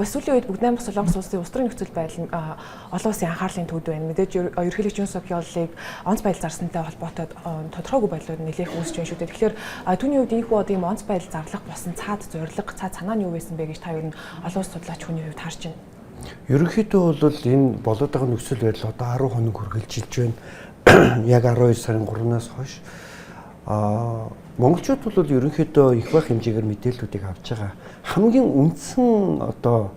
бас сүүлийн үед бүгд Наймх Солонгос улсын улс төрийн нөхцөл байдал олон улсын анхаарлын төвд байна. Мэдээж ерөнхийлөгч Юн Сок Ёлыг онц байдал зарсантай холбоотой тодорхойгүй байдлууд нэлээх үүсэж байна шүү дээ. Тэгэхээр түүний хувьд энэхүү одоо ийм онц байдал зарлах болсон цаад зорилго, цаад санаа нь юу байсан бэ гэж та ер нь олон улс судлаач хүний хувьд харж байна. Ерөнхийдөө бол энэ болоод байгаа нөхцөл байдал одоо 10 хоног үргэлжилж байна. Яг 12 сарын 3-наас хойш монголчууд бол ерөнхийдөө их байх хэмжээгээр мэдээллүүдийг авч байгаа. Хамгийн үндсэн одоо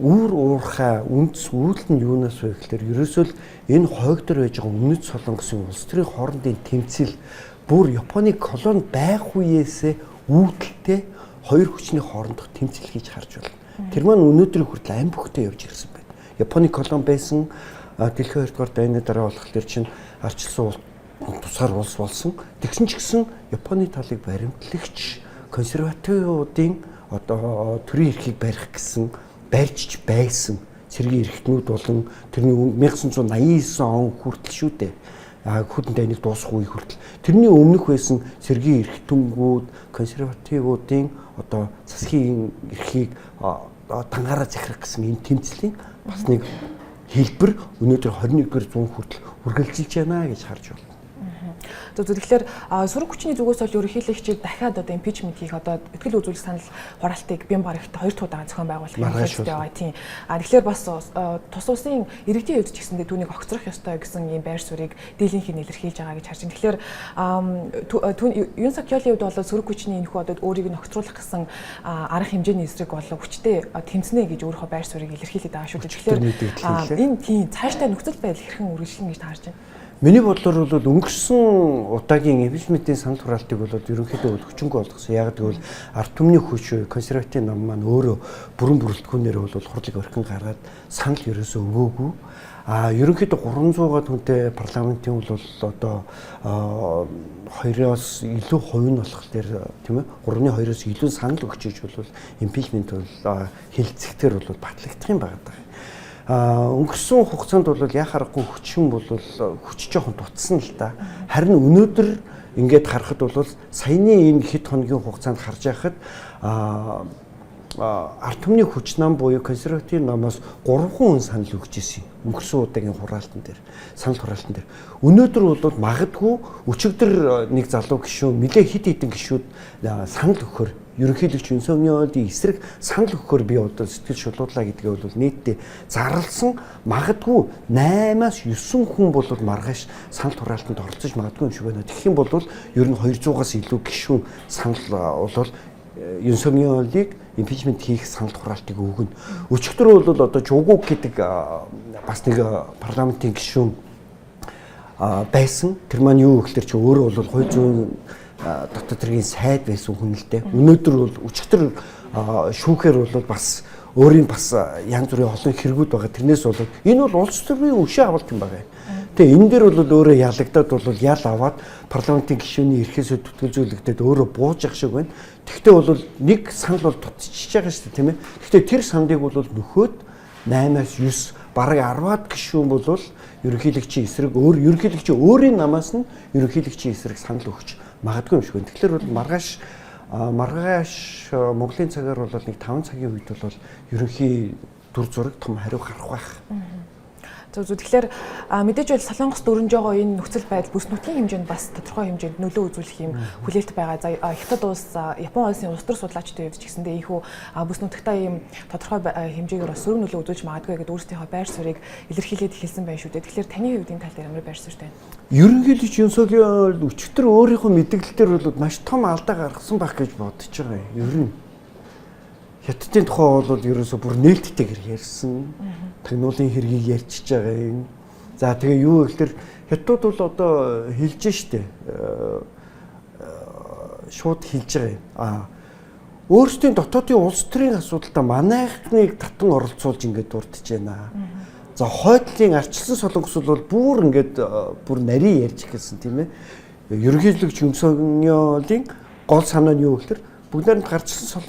уурхай үндэс үйлдэл нь юунаас вэ гэхээр ерөөсөө л энэ хойгдор байж байгаа Өмнөд Солонгосын улс төрийн хоорондын тэмцэл бүр Японы колони байх үеэсээ үүдэлтэй хоёр хүчний хоорондох тэмцэл хийж харж байна. Тэр маань өнөөдрийн хүртэл ам бүхтэй явж ирсэн байна. Японы колони байсан дэлхийн 2-р дайны дараа болох тэр чинь арчилсан тусгаар улс болсон. Тэгсэн ч гэсэн Японы талыг баримтлагч консервативуудын одоо төрийн эрхийг барих гэсэн барьж байсан цэргийн эрхтнүүд болон тэрний 1989 он хүртэл шүү дээ. Хүдэн дайныг дуусгах үе хүртэл. Тэрний өмнөх байсан цэргийн эрхтөнгүүд консервативуудын одоо засгийн эрхийг дангаараа захирах гэсэн энэ тэмцлийн бас нэг хэлбэр өнөөдөр 21-р зуун хүртэл үргэлжилж байна гэж харж байна. Тэгэхээр сөрөг хүчний зүгээс бол ерөнхийлөгчид дахиад одоо импичмент хийх одоо ихтгэл үзүүлэх санал хураалтыг Бямбарагт 2 удаа зохион байгуулах хэрэгтэй байгаа тийм. Тэгэхээр бас тус улсын иргэдийн хувьд ч гэсэндээ түүнийг огцрох ёстой гэсэн ийм байр суурийг дийлэнх нь илэрхийлж байгаа гэж харж байна. Тэгэхээр Юн Сок Ёлын хувьд бол сөрөг хүчний энэхүү одоо өөрийг нь огцруулах гэсэн арга хэмжээний эсрэг болон хүчтэй тэмцэнэ гэж өөрийнхөө байр суурийг илэрхийлээд байгаа шүү дээ. Тэгэхээр энэ тийм цаашдаа нөхцөл байдал хэрхэн үргэлжлэнэ гэж та харж байна. Миний бодлоор бол өнгөрсөн удаагийн импичментийн санал хураалтыг бол ерөнхийдөө хүчингүй болгосон. Яг гэвэл ард түмний хүч консерватив нам маань өөрөө бүрэн бүрэлдэхүүнээр бол хурлыг орхин гаргаад санал ерөөсөө өгөөгүй. Ерөнхийдөө 300-аад хүнтэй парламентын бол одоо 2-оос илүү хувь нь болох дээр тийм ээ 3-2-оос илүү санал өгч иж бол импичмент бол хэлцэхтэр бол батлагдах юм байна. Өнгөрсөн хугацаанд бол яа харахгүй хүчин бол хүч жоохон дутсан л да. Харин өнөөдөр ингээд харахад бол саяны энэ хэд хоногийн хугацаанд харж байхад ард түмний хүч нам буюу консерватив намаас 3 хүн санал өгч ирсэн. Өнгөрсөн удаагийн хураалтан дээр санал хураалтан дээр өнөөдөр бол магадгүй өчигдөр нэг залуу гишүүн нэлээ хит хитэн гишүүд санал өгөхөр ерөнхийлөгч Юн Сок Ёлын эсрэг санал өгөхөр би одоо сэтгэл шулуудлаа гэдгээ бол нийтдээ зарлсан магадгүй 8-аас 9 хүн бол маргааш санал хураалтанд оролцож магадгүй юм шиг байна. Тэгэх юм бол ер нь 200-аас илүү гишүүн санал бол Юн Сок Ёлыг импичмент хийх санал хураалтыг өгнө. Өчигдөр бол одоо Жугук гэдэг бас нэг парламентын гишүүн байсан. Тэр маань юу гэхээр чи өөрөө бол хууль зүйн дотоод тэргийн сайд байсан хүн л дээ. Өнөөдөр бол өчигдөр шүүхээр бол бас өөрийн бас янз бүрийн олон хэрэгүүд байгаа. Тэрнээс бол энэ бол улс төрийн өшөө авалт юм байна. Тэгээ энэ дээр бол өөрөө ялагдаад бол ял аваад парламентын гишүүний эрхээсээ түтгэлзүүлэгдээд өөрөө бууж явах шиг байна. Тэгвэл бол нэг санал бол тутчихж байгаа шүү дээ, тийм ээ. Гэхдээ тэр сандыг бол нөхөөд 8-аас 9 бараг 10-аад гишүүн бол ерөнхийлөгчийн эсрэг ерөнхийлөгчийн өөрийн намаас нь ерөнхийлөгчийн эсрэг санал өгч магадгүй юм шиг байна. Тэгэхээр бол маргааш Монголын цагаар бол нэг 5 цагийн үед бол ерөнхий дүр зураг том хариу гарах байх. Тэгэхээр мэдээж бол Солонгост өрнөж байгаа энэ нөхцөл байдал бүс нутгийн хэмжээнд бас тодорхой хэмжээнд нөлөө үзүүлэх юм хүлээлт байгаа. За Хятад улс, Япон улсын улс төр судлаачдын хувьд ч гэсэндээ ийхүү бүс нутагтаа ийм тодорхой хэмжээгээр бас сөрөг нөлөө үзүүлж магадгүй гэдээ өөрсдийнхөө байр суурийг илэрхийлээд хэлсэн байна шүү дээ. Тэгэхээр таны хувьд энэ тал дээр ямар байр суурьтай байна? Ерөнхийлөгч Юн Сок Ёл өчигдөр өөрийнхөө мэдээлэл дээр бол маш том алдаа гаргасан байх гэж бодож байгаа юм. Ер нь Хятадын тухай бол ерөөсө бүр нээлттэйгээр ярьсан. Тагнуулын хэргийг ярьчихж байгаа юм. За тэгээ юу гэхээр Хятад бол одоо хэлж штэ. Шууд хэлж байгаа юм. Өөрсдийн дотоодын улс төрийн асуудалтай манайхныг татан оролцуулж ингээд дурдж байна. За хойдлын арчилсан Солонгос бол бүр ингээд бүр нарийн ярьж гэлсэн тийм ээ. Ерөнхийлөгч Юн Сок Ёлын гол санаа нь юу гэхээр бүгд найрамд гарчилсан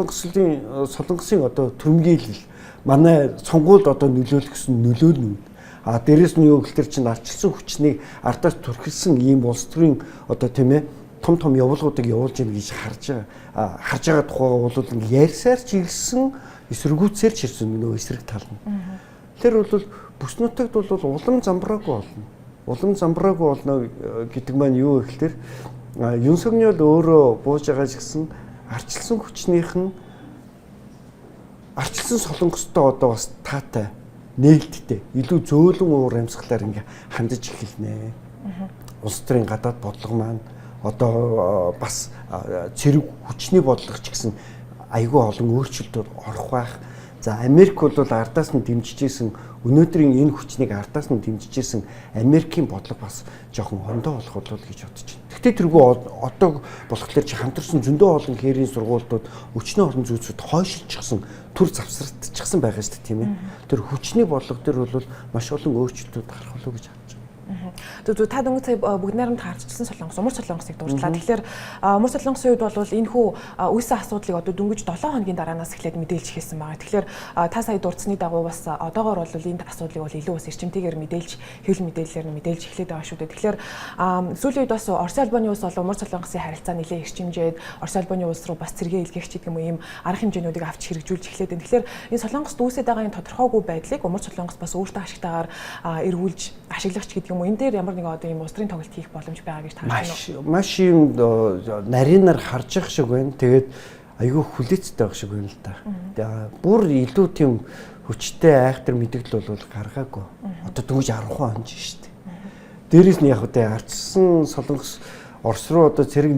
Солонгосын одоо төрөмгийлэл манай сонгуульд одоо нөлөөлөх гэсэн нөлөө нь. Дээрэс нь юу гэхээр чинь арчилсан хүчнийг ардаас түрхэлсэн ийм улс төрийн одоо тийм ээ том явуулгуудыг явуулж ийн гэж харж байгаа тухайга бол ярьсаар ч ирсэн эсэргүүцээр ч ирсэн нөгөө эсрэг тал нь. Тэр бол бүс нутагт бол улам замбраагүй болно. Улам замбраагүй болно гэдэг маань юу вэ гэхээр Юнсогнол өөрөө бууж байгаа ч гэсэн арчилсан хүчнийхэн арчилсан солонгостой одоо бас таатай нээлттэй илүү зөөлөн уур амьсгалаар ингээ хандаж эхэлнэ. Улс төрийн гадаад бодлого маань одоо бас цэрэг хүчний бодлого ч гэсэн айгүй олон өөрчлөлтүүд орох байх. За Америк бол ардаас нь дэмжижсэн өнөөдрийн энэ хүчнийг ардаас нь дэмжижсэн Америкийн бодлого бас жоохон хондоо болох болов гэж бодож байна. Гэхдээ тэргүй одоо болохоор чи хамтарсан зөндөө олон хээрийн сургуулиуд өчнөө орон зүйцүүд хойшилчихсан төр завсардчихсан байгаа шүү дээ тийм ээ. Тэр хүчний бодлого дээр бол маш олон өөрчлөлтүүд гарах болов гэж бодож байна. Зөв та дөнгөж сая бүгд найрамд харцсан Солонгос, Умар Солонгосыг дурдлаа. Тэгэхээр Умар Солонгосын үед бол энэ хүү үүссэн асуудлыг одоо дөнгөж 7 хоногийн дараанаас эхлээд мэдээлж эхэлсэн байгаа. Тэгэхээр та сая дурдсны дагуу бас одоогоор бол энэ асуудлыг бол илүү бас эрчимтэйгээр мэдээлж, хэвлэл мэдээллээр нь мэдээлж эхлээд байгаа шүү дээ. Тэгэхээр сүүлийн үед бас Орос Албаны улс бол Умар Солонгосын харилцаа нэлээд эрчимжээд Орос Албаны улс руу бас цэргээ илгээх гэдэг юм арга хэмжээнүүдийг авч хэрэгжүүлж эхлээд байна. Тэгэхээр энэ Солонгост үүсээд байгаа энэ тодорхойгүй байдлыг Умар Солонгос бас өөртөө ашигтайгаар эргүүлж ашиглах ч гэдэг юм уу. Энэ дээр ямар нэг одоо ийм устрын тоглолт хийх боломж байгаа гэж таарч байна уу? Маш юм нарийнаар харж явах шиг байна. Тэгээд айгүй хүлээцтэй байх шиг байна л та. Бүр илүү тийм хүчтэй айхтар мэдэгдэл бол гаргаагүй. Одоо дөнгөж 10 он шүү дээ. Дээрээс нь яг одоо арчсан Солонгос Орос руу одоо цэрэг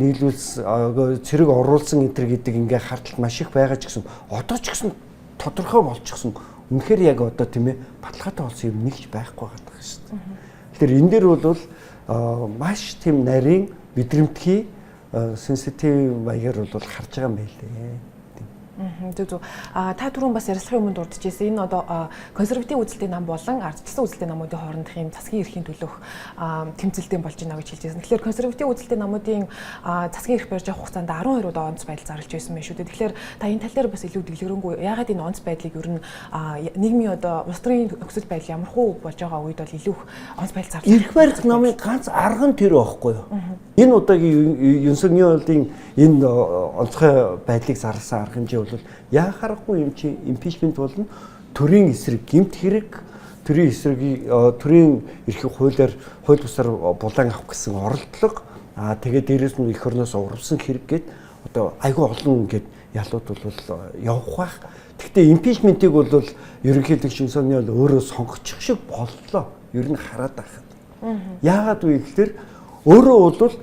цэрэг оруулсан энэ төр гэдэг ингээ харталт маш их байгаа ч гэсэн одоо ч гэсэн тодорхой болчихсон. Үнэхээр яг одоо тийм ээ баталгаатай болсон юм нэгч байхгүй байгаа шүү дээ. Тэгэхээр энэ дээр бол маш тийм нарийн мэдрэмтгий сенситив маягаар бол харж байгаа юм байлээ. Зөв. Та түрүүн бас ярилцлагын өмнө дурдчихжээ. Энэ одоо консерватив үзэлтийн нам болон ардчилсан үзэлтийн намуудын хоорондох юм засгийн эрхийн төлөөх тэмцэлдэн болж байна гэж хэлж байсан. Тэгэхээр консерватив үзэлтийн намуудын засгийн эрх барьж авах хугацаанд 12 удаа онц байдал зарлж байсан байх шүү дээ. Тэгэхээр та энэ тал дээр бас илүү дэлгэрэнгүй яагаад энэ онц байдлыг ер нь нийгмийн одоо улс төрийн нөхцөл байдал ямар хөө болж байгаа үед бол илүү онц байдал зарлж эрх барих намын ганц арга нь тэр байхгүй юу? Энэ удаагийн Юнсогнолын энэ онцгой байдлыг зарласан арга хэмжээ бол яахаарахгүй юм чи импичмент болно. Төрийн эсрэг гэмт хэрэг, төрийн эсрэг төрийн эрхийн хууль бусаар булан авах гэсэн оролдлого тэгээд дээрээс нь эх орноос урвсан хэрэг гээд одоо айгүй олон гээд ялууд бол явах байх. Гэхдээ импичментийг бол ерөнхийлөгч Юнсогнол өөрөө сонгочих шиг боллоо. Ер нь хараад байхад. Яагаад вэ гэхээр өөрөө бол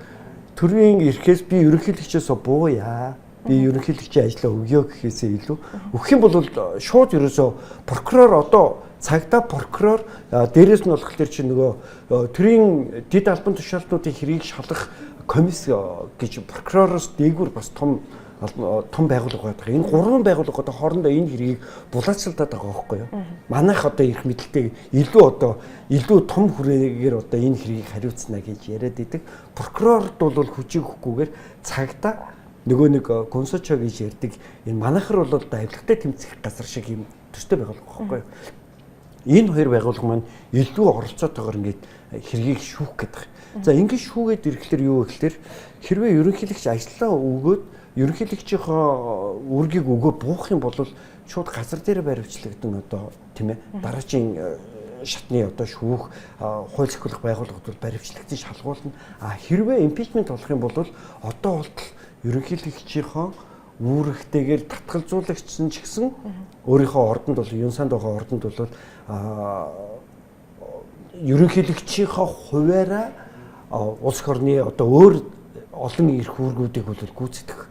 төрийн эрхээс би ерөнхийлөгчөөс бууя. Би ерөнхийлөгчийн ажлаа өгөө гэхээсээ илүү өгөх юм бол шууд ерөөсөө прокурор одоо цагдаа прокурор дээрээс нь болохоор чи нөгөө төрийн дэд албан тушаалтнуудын хэргийг шалгах комисс гэж прокуророос дээгүүр бас том байгууллага байдаг. Энэ гурван байгууллага одоо хоорондоо энэ хэргийг булаацалдаад байгаа байхгүй юу? Манайх одоо эрх мэдэлтэй илүү том хүрээгээр одоо энэ хэргийг хариуцна гэж яриад идэг. Прокурорд бол хүчийг өгөхгүйгээр цагдаа нөгөө нэг консочо гэж ярьдаг энэ манайхар бол одоо авилгатай тэмцэх газар шиг юм төстэй байгуулга байхгүй юу? Энэ хоёр байгууллага маань илүү оролцоотойгоор ингээд хэргийг шүүх гэдэг. За ингэж шүүгээд ирэхлээр юу вэ гэхээр хэрвээ ерөнхийлөгч ажлаа өгөөд ерөнхийлөгчийнхөө үргийг өгөө буух юм бол шууд газар дээр баривчлагдана одоо тийм ээ дараагийн шатны одоо шүүх хууль зохиолох байгууллагууд бол баривчлагдсан шалгуулна. Хэрвээ импичмент болох юм бол одоо болтол ерөнхийлөгчийнхөө үүрэгтэйгээр татгалзуулагчсан ч гэсэн өөрийнхөө ордонд бол Юнсанд байгаа ордонд бол ерөнхийлөгчийнхөө хуваараа улс орны одоо өөр олон эрх үүргүүдийг бол гүйцэтгэх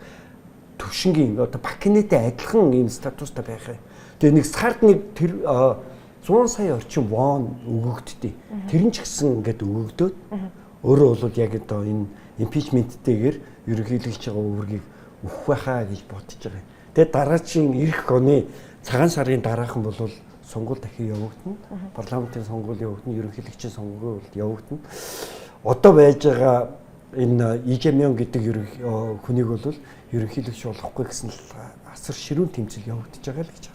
төвшингийн одоо Пакинетэй адилхан ийм статустай байх юм. Тэгээ нэг сард нэг тэр 100 сая орчим вон өгөгддөг. Тэр нь ч гэсэн ингээд өгөгдөөд өөрөө бол яг одоо энэ импичменттэйгээр ерөнхийлөгч байгаа үүргийг өгөх байхаа гэж бодож байгаа. Тэгээд дараагийн эх оны цагаан сарын дараахан бол сонгуул дахин явагдана. Парламентын сонгуул явагдана, ерөнхийлөгчийн сонгуул явагдана. Одоо байж байгаа энэ Ижемён гэдэг хүнийг бол ерөнхийлөгч болохгүй гэсэн асар ширүүн тэмцэл явагдаж байгаа л гэж